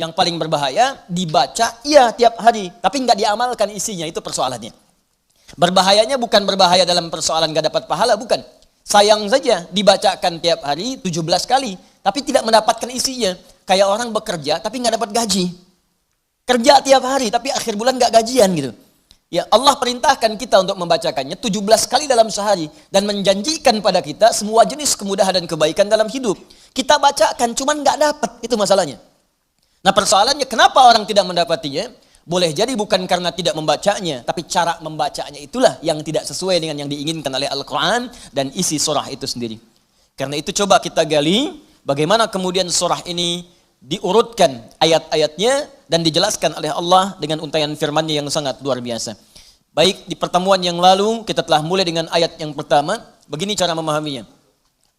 Yang paling berbahaya dibaca iya tiap hari, tapi nggak diamalkan isinya, itu persoalannya. Berbahayanya bukan berbahaya dalam persoalan nggak dapat pahala, bukan. Sayang saja dibacakan tiap hari 17 kali, tapi tidak mendapatkan isinya. Kayak orang bekerja tapi nggak dapat gaji. Kerja tiap hari tapi akhir bulan nggak gajian gitu. Ya, Allah perintahkan kita untuk membacakannya 17 kali dalam sehari dan menjanjikan pada kita semua jenis kemudahan dan kebaikan dalam hidup. Kita bacakan cuman nggak dapat, itu masalahnya. Nah, persoalannya kenapa orang tidak mendapatinya? Boleh jadi bukan karena tidak membacanya, tapi cara membacanya itulah yang tidak sesuai dengan yang diinginkan oleh Al-Quran dan isi surah itu sendiri. Karena itu coba kita gali bagaimana kemudian surah ini diurutkan ayat-ayatnya dan dijelaskan oleh Allah dengan untaian firman-Nya yang sangat luar biasa. Baik, di pertemuan yang lalu kita telah mulai dengan ayat yang pertama. Begini cara memahaminya.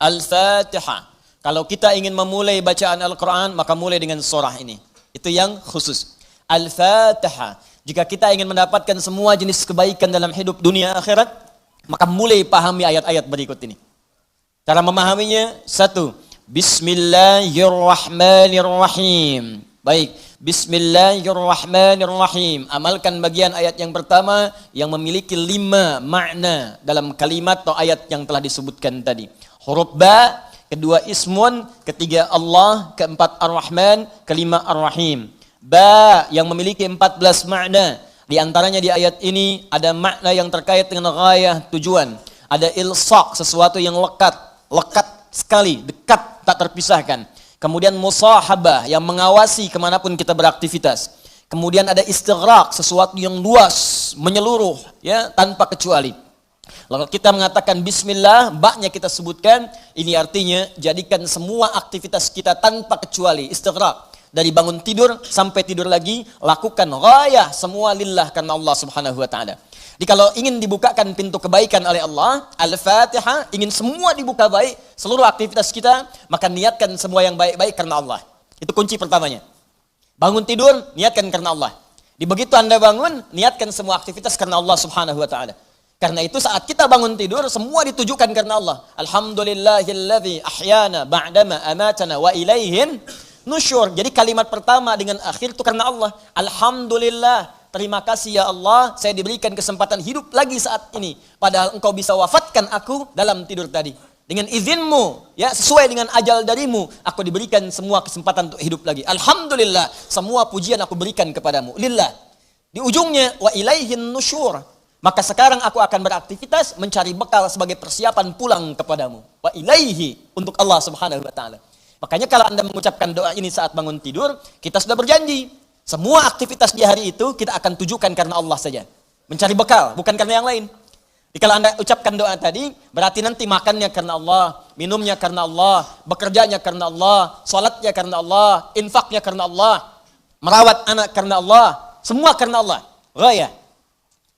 Al-Fatihah. Kalau kita ingin memulai bacaan Al-Quran, maka mulai dengan surah ini. Itu yang khusus. Al-Fatihah. Jika kita ingin mendapatkan semua jenis kebaikan dalam hidup dunia akhirat, maka mulai pahami ayat-ayat berikut ini. Cara memahaminya, 1. Bismillahirrahmanirrahim. Baik, Bismillahirrahmanirrahim. Amalkan bagian ayat yang pertama yang memiliki 5 makna dalam kalimat atau ayat yang telah disebutkan tadi. Huruf ba, kedua ismun, ketiga Allah, keempat ar-Rahman, kelima ar-Rahim. Ba yang memiliki 14 makna. Di antaranya di ayat ini ada makna yang terkait dengan ghayah, tujuan. Ada ilsaq, sesuatu yang lekat sekali, dekat, tak terpisahkan. Kemudian musahabah yang mengawasi kemanapun kita beraktivitas. Kemudian ada istighraq, sesuatu yang luas, menyeluruh, ya, tanpa kecuali. Lalu kita mengatakan bismillah, baknya kita sebutkan, ini artinya jadikan semua aktivitas kita tanpa kecuali, istighraq. Dari bangun tidur sampai tidur lagi, lakukan ghayah semua lillah karena Allah Subhanahu wa taala. Jadi kalau ingin dibukakan pintu kebaikan oleh Allah, Al-Fatihah, ingin semua dibuka baik, seluruh aktivitas kita, maka niatkan semua yang baik-baik karena Allah. Itu kunci pertamanya. Bangun tidur, niatkan karena Allah. Di begitu Anda bangun, niatkan semua aktivitas karena Allah Subhanahu wa taala. Karena itu saat kita bangun tidur, semua ditujukan karena Allah. Alhamdulillahilladzi ahyana ba'dama amatana wa ilaihin nusyur. Jadi kalimat pertama dengan akhir itu karena Allah. Alhamdulillah, terima kasih ya Allah, saya diberikan kesempatan hidup lagi saat ini. Padahal engkau bisa wafatkan aku dalam tidur tadi. Dengan izinmu, ya, sesuai dengan ajal darimu, aku diberikan semua kesempatan untuk hidup lagi. Alhamdulillah, semua pujian aku berikan kepadamu. Lillah. Di ujungnya, wa ilaihin nusyur. Maka sekarang aku akan beraktivitas mencari bekal sebagai persiapan pulang kepadamu. Wa ilaihi, untuk Allah Subhanahu wa taala. Makanya kalau Anda mengucapkan doa ini saat bangun tidur, kita sudah berjanji. Semua aktivitas di hari itu kita akan tujukan karena Allah saja. Mencari bekal, bukan karena yang lain. Jadi kalau Anda ucapkan doa tadi, berarti nanti makannya karena Allah, minumnya karena Allah, bekerjanya karena Allah, salatnya karena Allah, infaknya karena Allah, merawat anak karena Allah, semua karena Allah. Ghayah.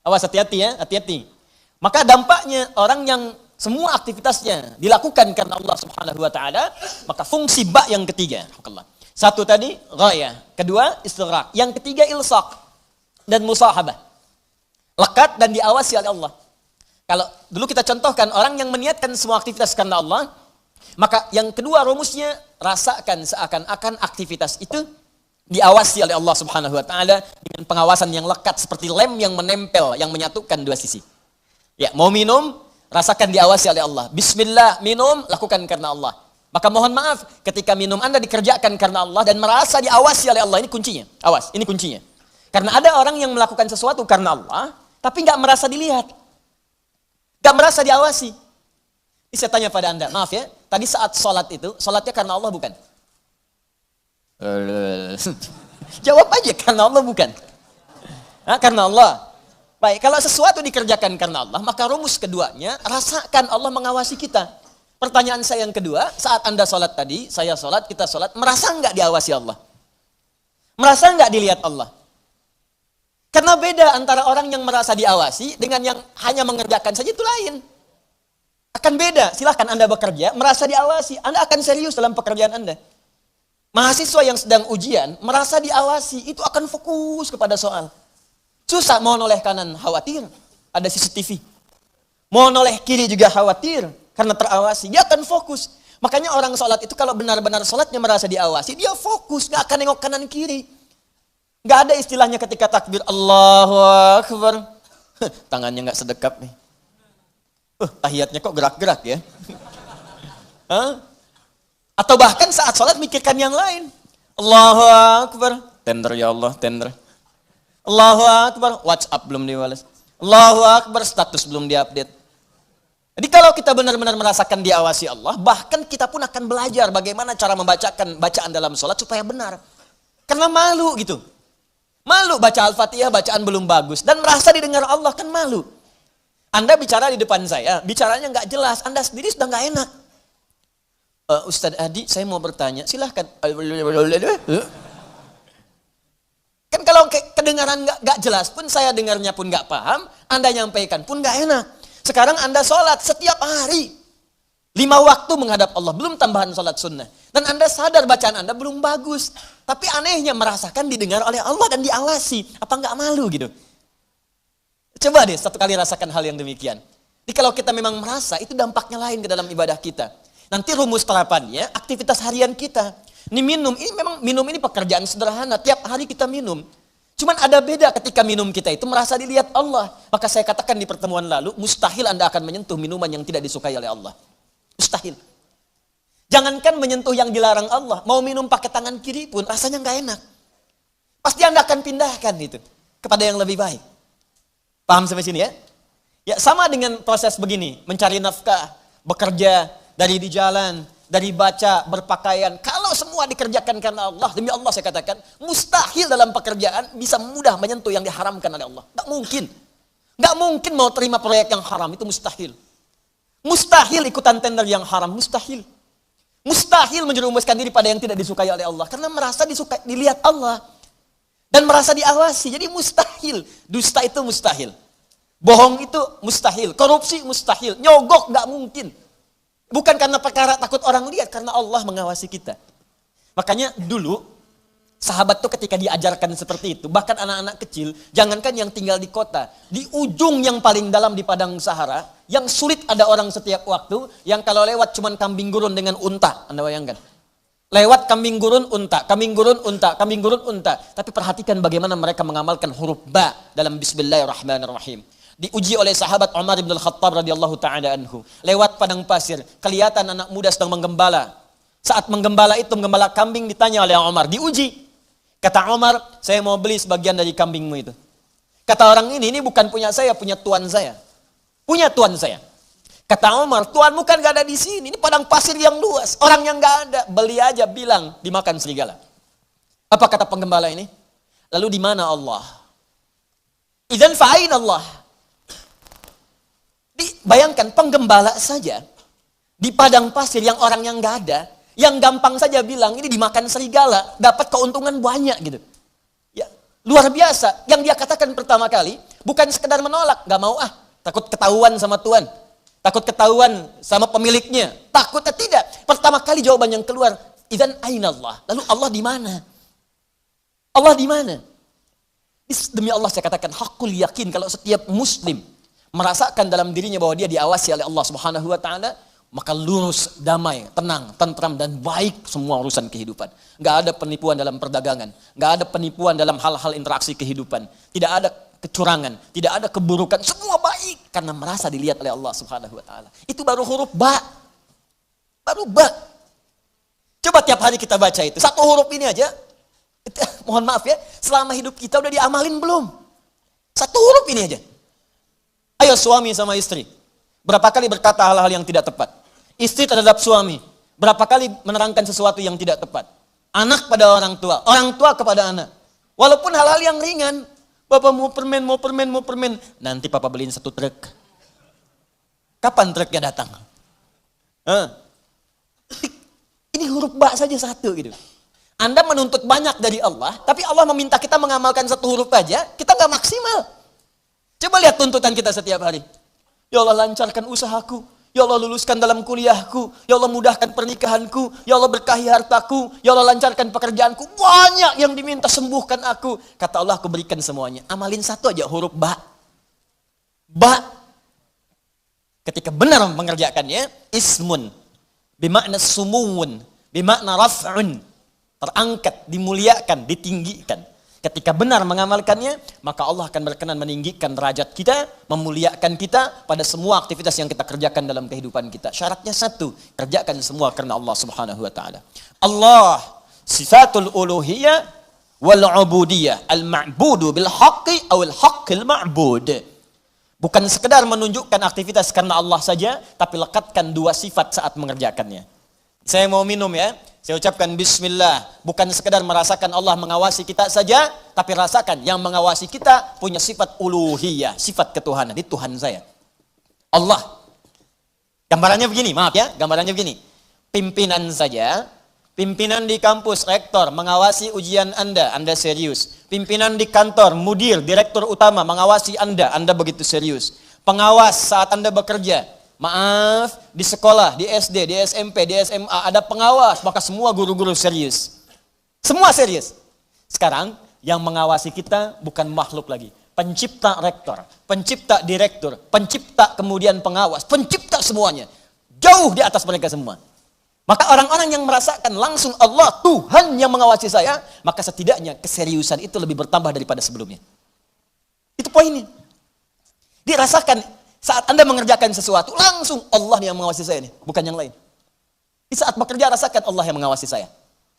Awas, hati-hati ya, hati-hati. Maka dampaknya orang yang semua aktivitasnya dilakukan karena Allah Subhanahu wa taala, maka fungsi ba yang ketiga. Satu tadi ghayah, kedua istighraq, yang ketiga ilsaq dan musahabah. Lekat dan diawasi oleh Allah. Kalau dulu kita contohkan orang yang meniatkan semua aktivitas karena Allah, maka yang kedua rumusnya rasakan seakan-akan aktivitas itu diawasi oleh Allah Subhanahu wa taala dengan pengawasan yang lekat seperti lem yang menempel, yang menyatukan dua sisi. Ya, mau minum, rasakan diawasi oleh Allah. Bismillah, minum, lakukan karena Allah. Maka mohon maaf, ketika minum Anda dikerjakan karena Allah dan merasa diawasi oleh Allah, ini kuncinya. Awas, ini kuncinya. Karena ada orang yang melakukan sesuatu karena Allah, tapi nggak merasa dilihat. Nggak merasa diawasi. Ini saya tanya pada Anda, maaf ya, tadi saat sholat itu, sholatnya karena Allah bukan? Jawab aja, karena Allah bukan? Nah, karena Allah. Baik, kalau sesuatu dikerjakan karena Allah, maka rumus keduanya, rasakan Allah mengawasi kita. Pertanyaan saya yang kedua, saat Anda sholat tadi, saya sholat, kita sholat, merasa nggak diawasi Allah? Merasa nggak dilihat Allah? Karena beda antara orang yang merasa diawasi dengan yang hanya mengerjakan saja, itu lain. Akan beda, silahkan Anda bekerja, merasa diawasi, Anda akan serius dalam pekerjaan Anda. Mahasiswa yang sedang ujian, merasa diawasi, itu akan fokus kepada soal. Susah mau noleh kanan, khawatir, ada CCTV. Mau noleh kiri juga khawatir karena terawasi. Dia akan fokus. Makanya orang sholat itu kalau benar-benar sholatnya merasa diawasi, dia fokus, gak akan nengok kanan kiri. Gak ada istilahnya ketika takbir Allahu Akbar. Tangannya gak sedekap nih. Tahiyatnya kok gerak-gerak ya. Atau bahkan saat sholat mikirkan yang lain. Allahu Akbar. Tender ya Allah, tender. Allahu Akbar. WhatsApp belum dibalas. Allahu Akbar. Status belum diupdate. Jadi kalau kita benar-benar merasakan diawasi Allah, bahkan kita pun akan belajar bagaimana cara membacakan bacaan dalam sholat supaya benar. Karena malu gitu. Malu baca Al-Fatihah, bacaan belum bagus. Dan merasa didengar Allah, kan malu. Anda bicara di depan saya, bicaranya nggak jelas. Anda sendiri sudah nggak enak. Ustadz Adi, saya mau bertanya, silahkan. Kan kalau kedengaran nggak jelas pun, saya dengarnya pun nggak paham, Anda nyampaikan pun nggak enak. Sekarang Anda sholat setiap hari. 5 waktu menghadap Allah. Belum tambahan sholat sunnah. Dan Anda sadar bacaan Anda belum bagus. Tapi anehnya merasakan didengar oleh Allah dan diawasi. Apa nggak malu gitu? Coba deh satu kali rasakan hal yang demikian. Jadi kalau kita memang merasa, itu dampaknya lain ke dalam ibadah kita. Nanti rumus terapannya, aktivitas harian kita. Ini minum, ini memang minum ini pekerjaan sederhana. Tiap hari kita minum. Cuman ada beda ketika minum kita itu merasa dilihat Allah. Maka saya katakan di pertemuan lalu, mustahil Anda akan menyentuh minuman yang tidak disukai oleh Allah. Mustahil. Jangankan menyentuh yang dilarang Allah, mau minum pakai tangan kiri pun rasanya nggak enak. Pasti Anda akan pindahkan itu kepada yang lebih baik. Paham sampai sini ya? Ya sama dengan proses begini, mencari nafkah, bekerja, dari di jalan, dari baca, berpakaian. Kalau semua dikerjakan karena Allah, demi Allah saya katakan, mustahil dalam pekerjaan bisa mudah menyentuh yang diharamkan oleh Allah. Gak mungkin. Gak mungkin mau terima proyek yang haram, itu mustahil. Mustahil ikutan tender yang haram, mustahil. Mustahil menjerumuskan diri pada yang tidak disukai oleh Allah. Karena merasa disukai, dilihat Allah. Dan merasa diawasi, jadi mustahil. Dusta itu mustahil. Bohong itu mustahil. Korupsi mustahil. Nyogok gak mungkin. Bukan karena perkara takut orang lihat, karena Allah mengawasi kita. Makanya dulu, sahabat tuh ketika diajarkan seperti itu, bahkan anak-anak kecil, jangankan yang tinggal di kota, di ujung yang paling dalam di padang Sahara, yang sulit ada orang setiap waktu, yang kalau lewat cuman kambing gurun dengan unta, Anda bayangkan. Lewat kambing gurun, unta, kambing gurun, unta, kambing gurun, unta. Tapi perhatikan bagaimana mereka mengamalkan huruf ba dalam Bismillahirrahmanirrahim. Diuji oleh sahabat Umar bin Al-Khattab radhiyallahu ta'ala anhu. Lewat padang pasir, kelihatan anak muda sedang menggembala. Saat menggembala itu, menggembala kambing, ditanya oleh Umar, diuji. Kata Umar, saya mau beli sebagian dari kambingmu itu. Kata orang ini bukan punya saya, punya tuan saya. Punya tuan saya. Kata Umar, tuanmu kan gak ada di sini, ini padang pasir yang luas. Orang yang gak ada, beli aja, bilang, dimakan serigala. Apa kata penggembala ini? Lalu di mana Allah? Idzan fa'ain Allah. Bayangkan penggembala saja di padang pasir yang orang yang nggak ada, yang gampang saja bilang ini dimakan serigala, dapat keuntungan banyak gitu. Ya, luar biasa. Yang dia katakan pertama kali bukan sekedar menolak, nggak mau takut ketahuan sama tuan, takut ketahuan sama pemiliknya, takutnya tidak. Pertama kali jawaban yang keluar, idzan aina Allah. Lalu Allah di mana? Allah di mana? Demi Allah saya katakan hakul yakin kalau setiap muslim merasakan dalam dirinya bahwa dia diawasi oleh Allah Subhanahu wa taala, maka lurus, damai, tenang, tentram dan baik semua urusan kehidupan. Enggak ada penipuan dalam perdagangan, enggak ada penipuan dalam hal-hal interaksi kehidupan. Tidak ada kecurangan, tidak ada keburukan, semua baik karena merasa dilihat oleh Allah Subhanahu wa taala. Itu baru huruf ba. Baru ba. Coba tiap hari kita baca itu. Satu huruf ini aja. Mohon maaf ya, selama hidup kita udah diamalin belum? Satu huruf ini aja. Ayo suami sama istri, berapa kali berkata hal-hal yang tidak tepat? Istri terhadap suami, berapa kali menerangkan sesuatu yang tidak tepat? Anak pada orang tua kepada anak. Walaupun hal-hal yang ringan, Bapak mau permen, nanti Papa beliin 1 truk. Kapan truknya datang? Ini huruf ba saja satu gitu. Anda menuntut banyak dari Allah, tapi Allah meminta kita mengamalkan 1 huruf aja, kita gak maksimal. Coba lihat tuntutan kita setiap hari. Ya Allah lancarkan usahaku. Ya Allah luluskan dalam kuliahku. Ya Allah mudahkan pernikahanku. Ya Allah berkahi hartaku. Ya Allah lancarkan pekerjaanku. Banyak yang diminta, sembuhkan aku. Kata Allah, aku berikan semuanya. Amalin 1 aja huruf ba. Ba. Ketika benar mengerjakannya, ismun, bimakna sumuun, bimakna raf'un, terangkat, dimuliakan, ditinggikan. Ketika benar mengamalkannya, maka Allah akan berkenan meninggikan derajat kita, memuliakan kita pada semua aktivitas yang kita kerjakan dalam kehidupan kita. Syaratnya satu, kerjakan semua karena Allah Subhanahu wa taala. Allah sifatul uluhiyah wal ubudiyah, al-ma'budu bil haqqi aw al haqqil ma'bud. Bukan sekedar menunjukkan aktivitas karena Allah saja, tapi lekatkan dua sifat saat mengerjakannya. Saya mau minum ya, saya ucapkan bismillah. Bukan sekedar merasakan Allah mengawasi kita saja, tapi rasakan yang mengawasi kita punya sifat uluhiyah, sifat ketuhanan. Ini Tuhan saya. Allah. Gambarannya begini, maaf ya, gambarannya begini. Pimpinan saja, pimpinan di kampus, rektor, mengawasi ujian Anda serius. Pimpinan di kantor, mudir, direktur utama, mengawasi Anda begitu serius. Pengawas saat Anda bekerja, maaf, di sekolah, di SD, di SMP, di SMA, ada pengawas, maka semua guru-guru serius. Semua serius. Sekarang, yang mengawasi kita bukan makhluk lagi. Pencipta rektor, pencipta direktur, pencipta kemudian pengawas, pencipta semuanya. Jauh di atas mereka semua. Maka orang-orang yang merasakan langsung Allah, Tuhan yang mengawasi saya, maka setidaknya keseriusan itu lebih bertambah daripada sebelumnya. Itu poinnya. Dirasakan saat Anda mengerjakan sesuatu, langsung Allah yang mengawasi saya nih, bukan yang lain. Di saat bekerja, rasakan Allah yang mengawasi saya.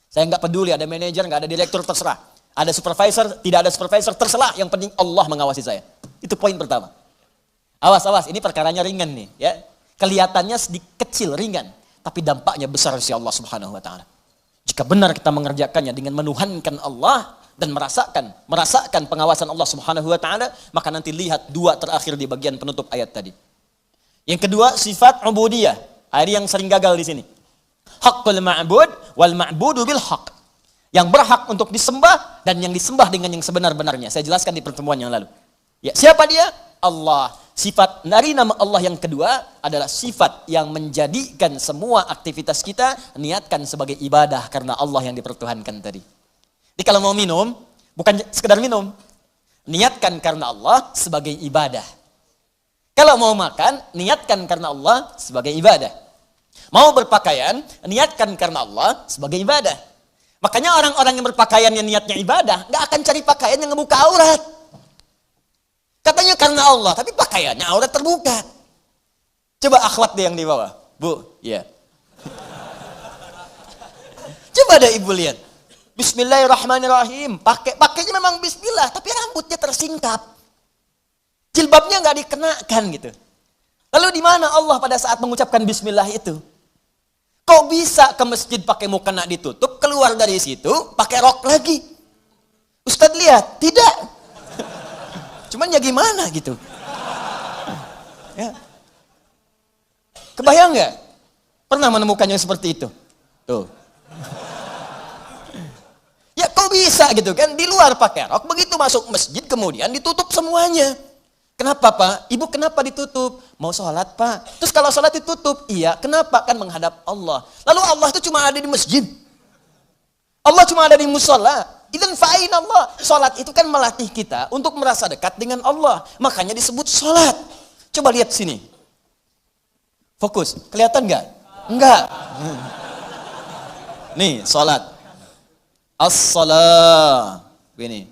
Saya nggak peduli, ada manajer, nggak ada direktur, terserah. Ada supervisor, tidak ada supervisor, terserah. Yang penting Allah mengawasi saya. Itu poin pertama. Awas, ini perkaranya ringan nih. Ya. Kelihatannya sedikit kecil, ringan. Tapi dampaknya besar si Allah Subhanahu wa taala. Jika benar kita mengerjakannya dengan menuhankan Allah dan merasakan pengawasan Allah Subhanahu wa taala, maka nanti lihat dua terakhir di bagian penutup ayat tadi. Yang kedua, sifat ubudiyah. Ini yang sering gagal di sini. Haqqul ma'bud wal ma'budu bil haqq. Yang berhak untuk disembah dan yang disembah dengan yang sebenar-benarnya. Saya jelaskan di pertemuan yang lalu. Ya, siapa dia? Allah. Sifat dari nama Allah yang kedua adalah sifat yang menjadikan semua aktivitas kita niatkan sebagai ibadah karena Allah yang dipertuhankan tadi. Jadi kalau mau minum, bukan sekedar minum. Niatkan karena Allah sebagai ibadah. Kalau mau makan, niatkan karena Allah sebagai ibadah. Mau berpakaian, niatkan karena Allah sebagai ibadah. Makanya orang-orang yang berpakaian yang niatnya ibadah, gak akan cari pakaian yang ngebuka aurat. Katanya karena Allah, tapi pakaiannya aurat terbuka. Coba akhwat deh yang di bawah. Bu, ya. Coba deh ibu lihat. Bismillahirrahmanirrahim. Pakainya memang bismillah, tapi rambutnya tersingkap. Jilbabnya nggak dikenakan gitu. Lalu di mana Allah pada saat mengucapkan bismillah itu? Kok bisa ke masjid pakai mukena ditutup, keluar dari situ pakai rok lagi? Ustadz lihat, tidak. Cuman ya gimana gitu. Ya. Kebayang nggak? Pernah menemukannya seperti itu? Tuh. Ya kok bisa gitu kan? Di luar pakai rok, begitu masuk masjid kemudian ditutup semuanya. Kenapa Pak? Ibu kenapa ditutup? Mau sholat Pak? Terus kalau sholat ditutup? Iya. Kenapa? Kan menghadap Allah. Lalu Allah itu cuma ada di masjid. Allah cuma ada di musola. Idzan fa'in Allah. Sholat itu kan melatih kita untuk merasa dekat dengan Allah. Makanya disebut sholat. Coba lihat sini. Fokus. Kelihatan nggak? Enggak. Nih, sholat. As-salah. Begini.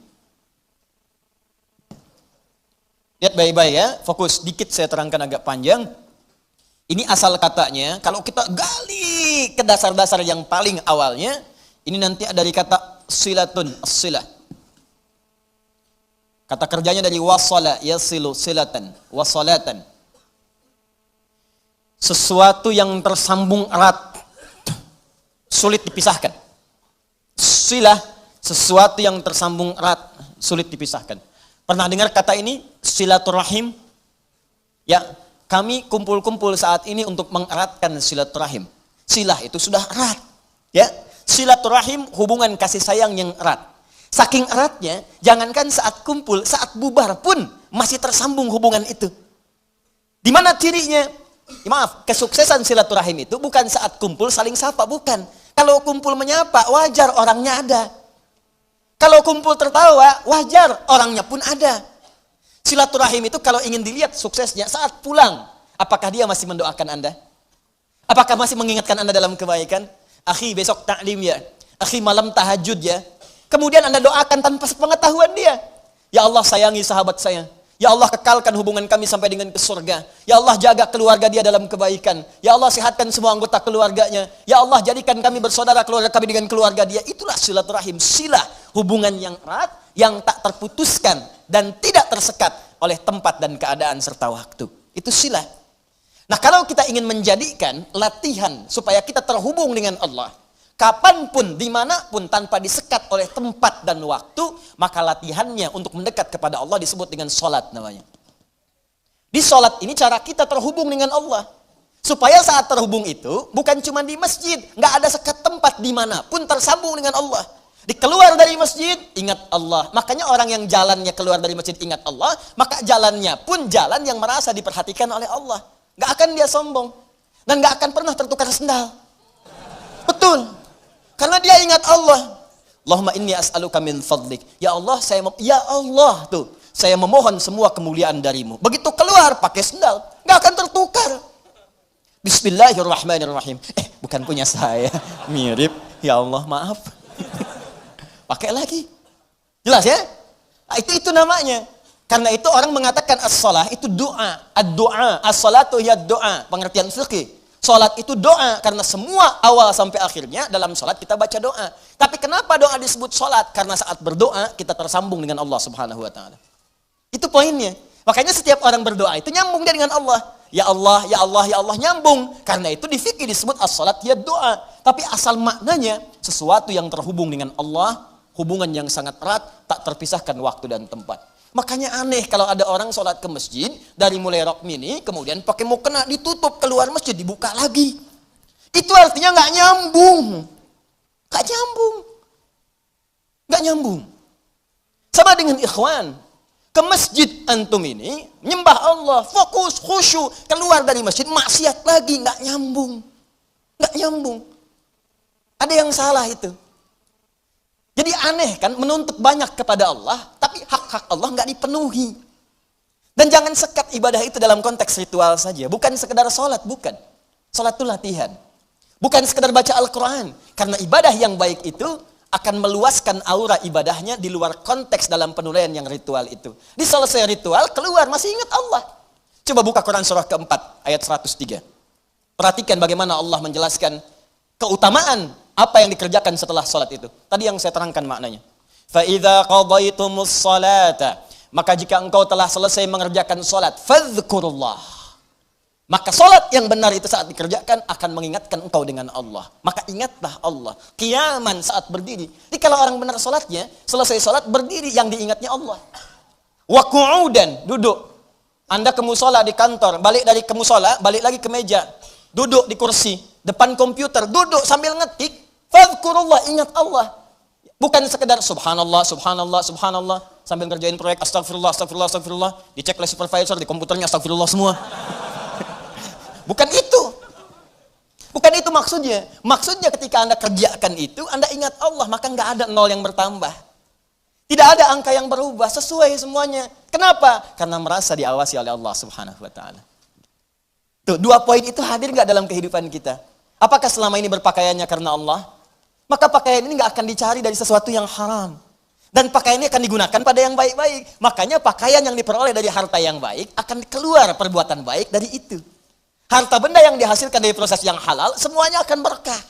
Lihat baik-baik ya. Fokus. Dikit saya terangkan agak panjang. Ini asal katanya. Kalau kita gali ke dasar-dasar yang paling awalnya. Ini nanti dari kata silatun, as-silah. Kata kerjanya dari wasala, yasilu, silatan, wasalatan. Sesuatu yang tersambung erat, sulit dipisahkan. Silah, sesuatu yang tersambung erat, sulit dipisahkan. Pernah dengar kata ini? Silaturahim? Ya, kami kumpul-kumpul saat ini untuk mengeratkan silaturahim. Silah itu sudah erat. Ya. Silaturahim hubungan kasih sayang yang erat. Saking eratnya, jangankan saat kumpul, saat bubar pun masih tersambung hubungan itu. Di mana cirinya? Maaf, kesuksesan silaturahim itu bukan saat kumpul saling sapa, bukan. Kalau kumpul menyapa, wajar orangnya ada. Kalau kumpul tertawa, wajar orangnya pun ada. Silaturahim itu kalau ingin dilihat suksesnya saat pulang. Apakah dia masih mendoakan Anda? Apakah masih mengingatkan Anda dalam kebaikan? Akhi, besok taklim ya. Akhi, malam tahajud ya. Kemudian Anda doakan tanpa sepengetahuan dia. Ya Allah, sayangi sahabat saya. Ya Allah, kekalkan hubungan kami sampai dengan ke surga. Ya Allah, jaga keluarga dia dalam kebaikan. Ya Allah, sehatkan semua anggota keluarganya. Ya Allah, jadikan kami bersaudara keluarga kami dengan keluarga dia. Itulah silaturahim, silah, hubungan yang erat, yang tak terputuskan dan tidak tersekat oleh tempat dan keadaan serta waktu. Itu silah. Nah, kalau kita ingin menjadikan latihan supaya kita terhubung dengan Allah, kapanpun, dimanapun, tanpa disekat oleh tempat dan waktu, maka latihannya untuk mendekat kepada Allah disebut dengan sholat namanya. Di sholat ini cara kita terhubung dengan Allah. Supaya saat terhubung itu, bukan cuma di masjid, nggak ada sekat tempat dimanapun tersambung dengan Allah. Dikeluar dari masjid, ingat Allah. Makanya orang yang jalannya keluar dari masjid ingat Allah, maka jalannya pun jalan yang merasa diperhatikan oleh Allah. Nggak akan dia sombong. Dan nggak akan pernah tertukar sendal. Betul. Karena dia ingat Allah. Allahumma inni as'aluka min fadlik. Ya Allah, saya memohon semua kemuliaan darimu. Begitu keluar pakai sendal, nggak akan tertukar. Bismillahirrahmanirrahim. Bukan punya saya. Mirip. Ya Allah, maaf. Pakai lagi. Jelas ya? Nah, itu namanya. Karena itu orang mengatakan as-salah itu doa. Ad-doa. As-salatu ya doa. Pengertian fikih. Salat itu doa. Karena semua awal sampai akhirnya dalam salat kita baca doa. Tapi kenapa doa disebut salat? Karena saat berdoa kita tersambung dengan Allah subhanahu wa ta'ala. Itu poinnya. Makanya setiap orang berdoa itu nyambung dia dengan Allah. Ya Allah, ya Allah, ya Allah, nyambung. Karena itu di fikih disebut as-salat ya doa. Tapi asal maknanya sesuatu yang terhubung dengan Allah, hubungan yang sangat erat, tak terpisahkan waktu dan tempat. Makanya aneh kalau ada orang sholat ke masjid, dari mulai rok mini, kemudian pakai mukena ditutup, keluar masjid, dibuka lagi. Itu artinya nggak nyambung. Nggak nyambung. Nggak nyambung. Sama dengan ikhwan. Ke masjid antum ini, nyembah Allah, fokus, khusyuk, keluar dari masjid, maksiat lagi, nggak nyambung. Nggak nyambung. Ada yang salah itu. Jadi aneh kan, menuntut banyak kepada Allah, tapi hak-hak Allah nggak dipenuhi. Dan jangan sekat ibadah itu dalam konteks ritual saja. Bukan sekedar sholat, bukan. Sholat itu latihan. Bukan sekedar baca Al-Quran. Karena ibadah yang baik itu akan meluaskan aura ibadahnya di luar konteks dalam penilaian yang ritual itu. Di selesai ritual, keluar, masih ingat Allah. Coba buka Quran surah keempat, ayat 103. Perhatikan bagaimana Allah menjelaskan keutamaan apa yang dikerjakan setelah sholat itu. Tadi yang saya terangkan maknanya. فَإِذَا قَضَيْتُمُ الصَّلَاةَ Maka jika engkau telah selesai mengerjakan sholat, فَذْكُرُ اللَّهِ Maka sholat yang benar itu saat dikerjakan akan mengingatkan engkau dengan Allah. Maka ingatlah Allah. Qiyaman saat berdiri. Jadi kalau orang benar sholatnya, selesai sholat berdiri, yang diingatnya Allah. Wa qu'udan, duduk. Anda ke musola di kantor, balik dari ke musola, balik lagi ke meja. Duduk di kursi, depan komputer, duduk sambil ngetik. Fadhkurullah, ingat Allah. Bukan sekedar subhanallah, subhanallah, subhanallah. Sambil ngerjain proyek, astagfirullah, astagfirullah, astagfirullah. Dicek oleh supervisor, di komputernya astagfirullah semua. Bukan itu. Bukan itu maksudnya. Maksudnya ketika Anda kerjakan itu, Anda ingat Allah, maka nggak ada nol yang bertambah. Tidak ada angka yang berubah, sesuai semuanya. Kenapa? Karena merasa diawasi oleh Allah subhanahu wa ta'ala. Tuh, dua poin itu hadir nggak dalam kehidupan kita? Apakah selama ini berpakaiannya karena Allah? Maka pakaian ini nggak akan dicari dari sesuatu yang haram. Dan pakaian ini akan digunakan pada yang baik-baik. Makanya pakaian yang diperoleh dari harta yang baik, akan keluar perbuatan baik dari itu. Harta benda yang dihasilkan dari proses yang halal, semuanya akan berkah.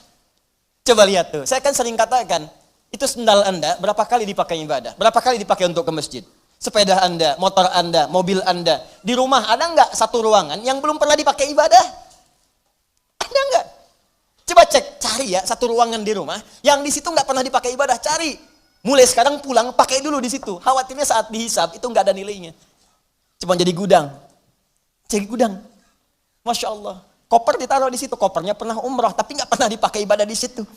Coba lihat tuh, saya kan sering katakan, itu sendal Anda berapa kali dipakai ibadah? Berapa kali dipakai untuk ke masjid? Sepeda Anda, motor Anda, mobil Anda. Di rumah ada nggak satu ruangan yang belum pernah dipakai ibadah? Ada nggak? Coba cek, cari ya satu ruangan di rumah yang di situ nggak pernah dipakai ibadah. Cari. Mulai sekarang pulang pakai dulu di situ. Khawatirnya saat dihisab itu nggak ada nilainya. Cuma jadi gudang. Jadi gudang. Masya Allah. Koper ditaruh di situ. Kopernya pernah umrah tapi nggak pernah dipakai ibadah di situ.